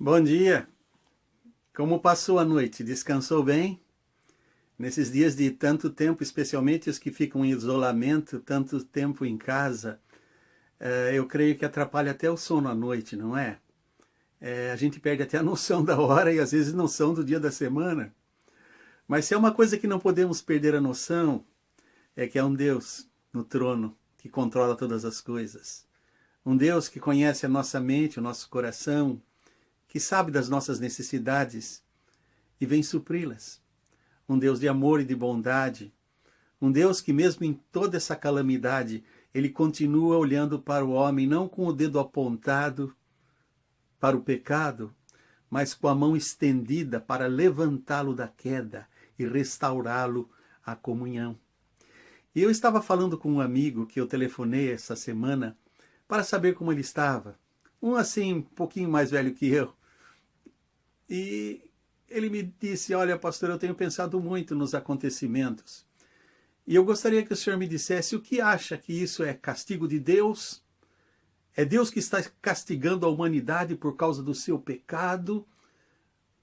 Bom dia! Como passou a noite? Descansou bem? Nesses dias de tanto tempo, especialmente os que ficam em isolamento, tanto tempo em casa, eu creio que atrapalha até o sono à noite, não é? A gente perde até a noção da hora e às vezes noção do dia da semana. Mas se é uma coisa que não podemos perder a noção, é que há um Deus no trono que controla todas as coisas. Um Deus que conhece a nossa mente, o nosso coração, que sabe das nossas necessidades e vem supri-las. Um Deus de amor e de bondade. Um Deus que mesmo em toda essa calamidade, Ele continua olhando para o homem, não com o dedo apontado para o pecado, mas com a mão estendida para levantá-lo da queda e restaurá-lo à comunhão. E eu estava falando com um amigo que eu telefonei essa semana para saber como ele estava. Um assim, um pouquinho mais velho que eu. E ele me disse, olha, pastor, eu tenho pensado muito nos acontecimentos. E eu gostaria que o senhor me dissesse o que acha que isso é castigo de Deus? É Deus que está castigando a humanidade por causa do seu pecado?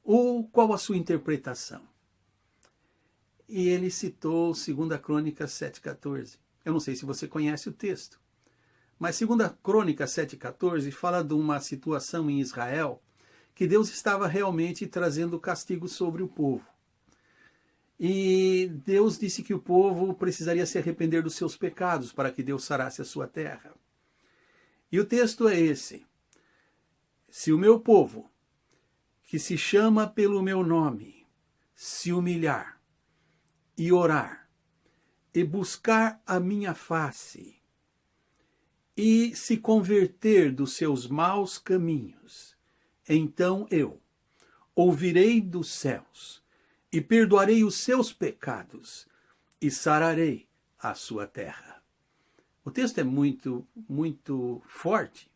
Ou qual a sua interpretação? E ele citou 2 Crônicas 7,14. Eu não sei se você conhece o texto. Mas 2 Crônicas 7,14 fala de uma situação em Israel que Deus estava realmente trazendo castigo sobre o povo. E Deus disse que o povo precisaria se arrepender dos seus pecados para que Deus sarasse a sua terra. E o texto é esse: se o meu povo, que se chama pelo meu nome, se humilhar e orar e buscar a minha face e se converter dos seus maus caminhos, então eu ouvirei dos céus e perdoarei os seus pecados e sararei a sua terra. O texto é muito forte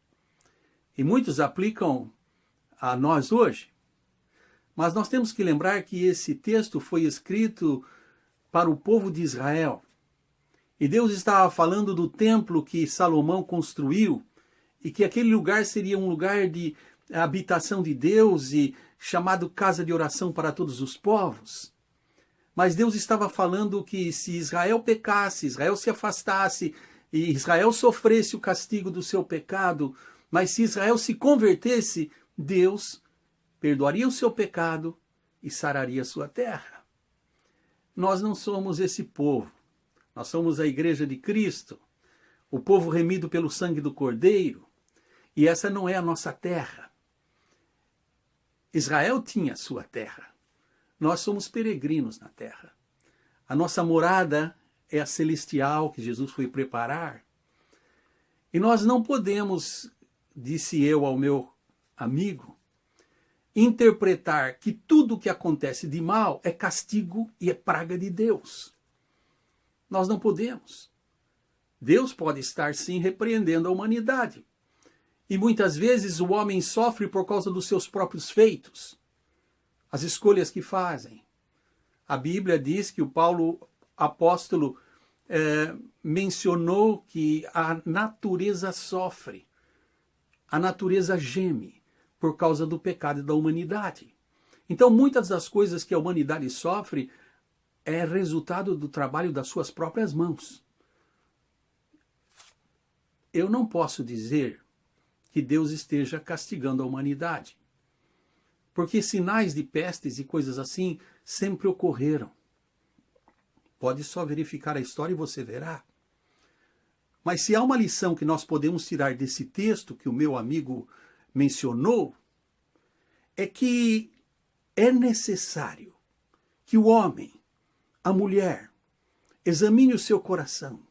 e muitos aplicam a nós hoje. Mas nós temos que lembrar que esse texto foi escrito para o povo de Israel. E Deus estava falando do templo que Salomão construiu e que aquele lugar seria um lugar de habitação de Deus e chamado casa de oração para todos os povos. Mas Deus estava falando que se Israel pecasse, Israel se afastasse e Israel sofresse o castigo do seu pecado, mas se Israel se convertesse, Deus perdoaria o seu pecado e sararia a sua terra. Nós não somos esse povo. Nós somos a Igreja de Cristo, o povo remido pelo sangue do Cordeiro, e essa não é a nossa terra. Israel tinha a sua terra. Nós somos peregrinos na terra. A nossa morada é a celestial que Jesus foi preparar. E nós não podemos, disse eu ao meu amigo, interpretar que tudo o que acontece de mal é castigo e é praga de Deus. Nós não podemos. Deus pode estar sim repreendendo a humanidade. E muitas vezes o homem sofre por causa dos seus próprios feitos, as escolhas que fazem. A Bíblia diz que o Paulo, apóstolo, mencionou que a natureza sofre, a natureza geme por causa do pecado da humanidade. Então muitas das coisas que a humanidade sofre é resultado do trabalho das suas próprias mãos. Eu não posso dizer que Deus esteja castigando a humanidade, porque sinais de pestes e coisas assim sempre ocorreram. Pode só verificar a história e você verá. Mas se há uma lição que nós podemos tirar desse texto que o meu amigo mencionou, é que é necessário que o homem, a mulher, examine o seu coração,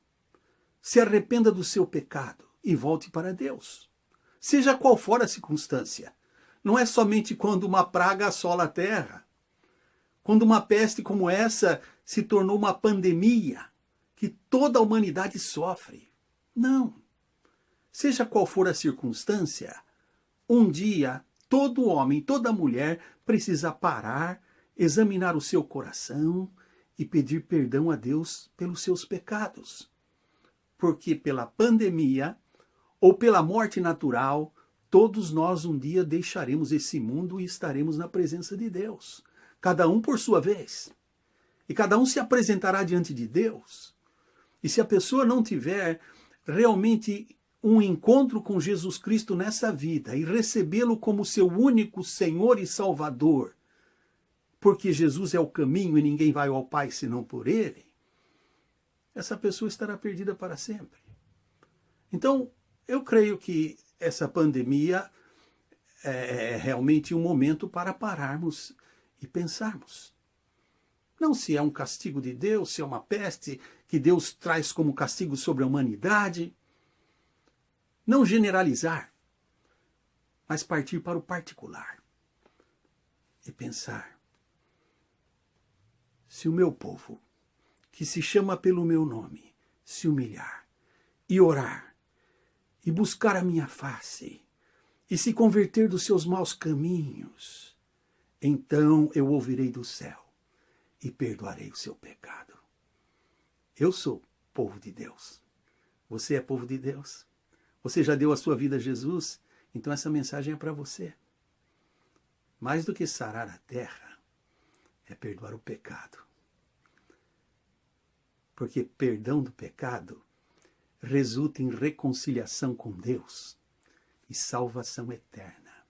se arrependa do seu pecado e volte para Deus. Seja qual for a circunstância. Não é somente quando uma praga assola a terra, quando uma peste como essa se tornou uma pandemia, que toda a humanidade sofre. Não. Seja qual for a circunstância, um dia todo homem, toda mulher precisa parar, examinar o seu coração e pedir perdão a Deus pelos seus pecados. Porque pela pandemia ou pela morte natural, todos nós um dia deixaremos esse mundo e estaremos na presença de Deus. Cada um por sua vez. E cada um se apresentará diante de Deus. E se a pessoa não tiver realmente um encontro com Jesus Cristo nessa vida e recebê-lo como seu único Senhor e Salvador, porque Jesus é o caminho e ninguém vai ao Pai senão por Ele, essa pessoa estará perdida para sempre. Então, eu creio que essa pandemia é realmente um momento para pararmos e pensarmos. Não se é um castigo de Deus, se é uma peste que Deus traz como castigo sobre a humanidade. Não generalizar, mas partir para o particular e pensar: se o meu povo, que se chama pelo meu nome, se humilhar e orar e buscar a minha face e se converter dos seus maus caminhos, então eu ouvirei do céu e perdoarei o seu pecado. Eu sou povo de Deus. Você é povo de Deus? Você já deu a sua vida a Jesus? Então essa mensagem é para você. Mais do que sarar a terra, é perdoar o pecado. Porque perdão do pecado resulta em reconciliação com Deus e salvação eterna.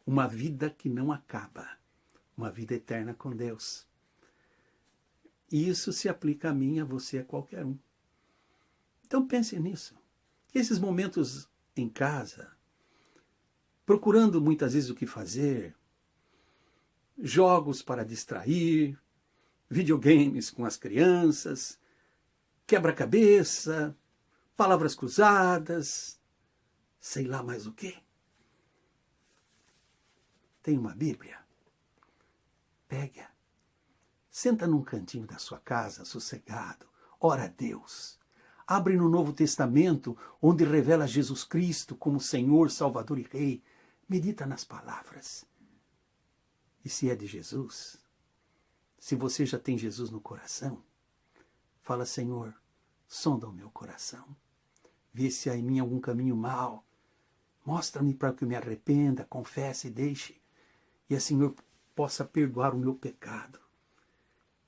Uma vida que não acaba. Uma vida eterna com Deus. E isso se aplica a mim, a você, a qualquer um. Então pense nisso. Esses momentos em casa, procurando muitas vezes o que fazer, jogos para distrair, videogames com as crianças, quebra-cabeça, palavras cruzadas, sei lá mais o quê. Tem uma Bíblia? Pega. Senta num cantinho da sua casa, sossegado, ora a Deus. Abre no Novo Testamento, onde revela Jesus Cristo como Senhor, Salvador e Rei. Medita nas palavras. E se é de Jesus, se você já tem Jesus no coração, fala: Senhor, sonda o meu coração. Vê se há em mim algum caminho mau. Mostra-me para que eu me arrependa, confesse e deixe. E assim eu possa perdoar o meu pecado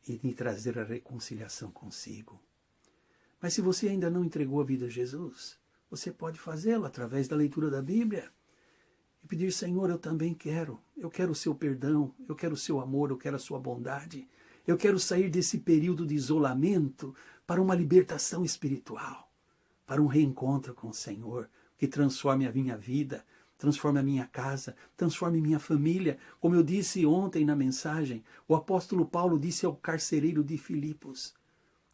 e me trazer a reconciliação consigo. Mas se você ainda não entregou a vida a Jesus, você pode fazê-lo através da leitura da Bíblia e pedir: Senhor, eu também quero. Eu quero o seu perdão, eu quero o seu amor, eu quero a sua bondade. Eu quero sair desse período de isolamento para uma libertação espiritual, para um reencontro com o Senhor, que transforme a minha vida, transforme a minha casa, transforme minha família. Como eu disse ontem na mensagem, o apóstolo Paulo disse ao carcereiro de Filipos: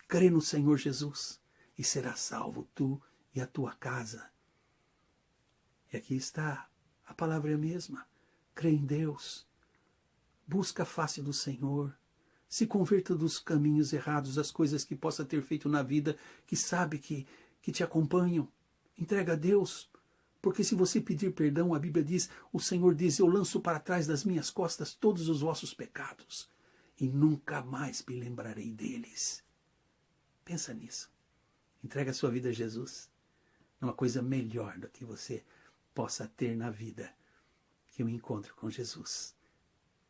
crê no Senhor Jesus e serás salvo tu e a tua casa. E aqui está, a palavra é a mesma. Crê em Deus, busca a face do Senhor, se converta dos caminhos errados, das coisas que possa ter feito na vida, que sabe que te acompanham. Entrega a Deus, porque se você pedir perdão, a Bíblia diz, o Senhor diz: eu lanço para trás das minhas costas todos os vossos pecados e nunca mais me lembrarei deles. Pensa nisso. Entrega a sua vida a Jesus. Não há coisa melhor do que você possa ter na vida que um encontro com Jesus,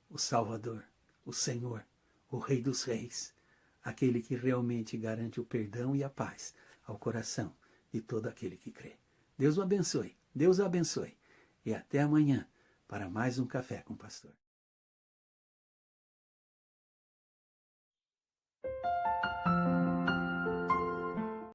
o Salvador, o Senhor, o Rei dos Reis, aquele que realmente garante o perdão e a paz ao coração de todo aquele que crê. Deus o abençoe, Deus o abençoe. E até amanhã para mais um Café com o Pastor.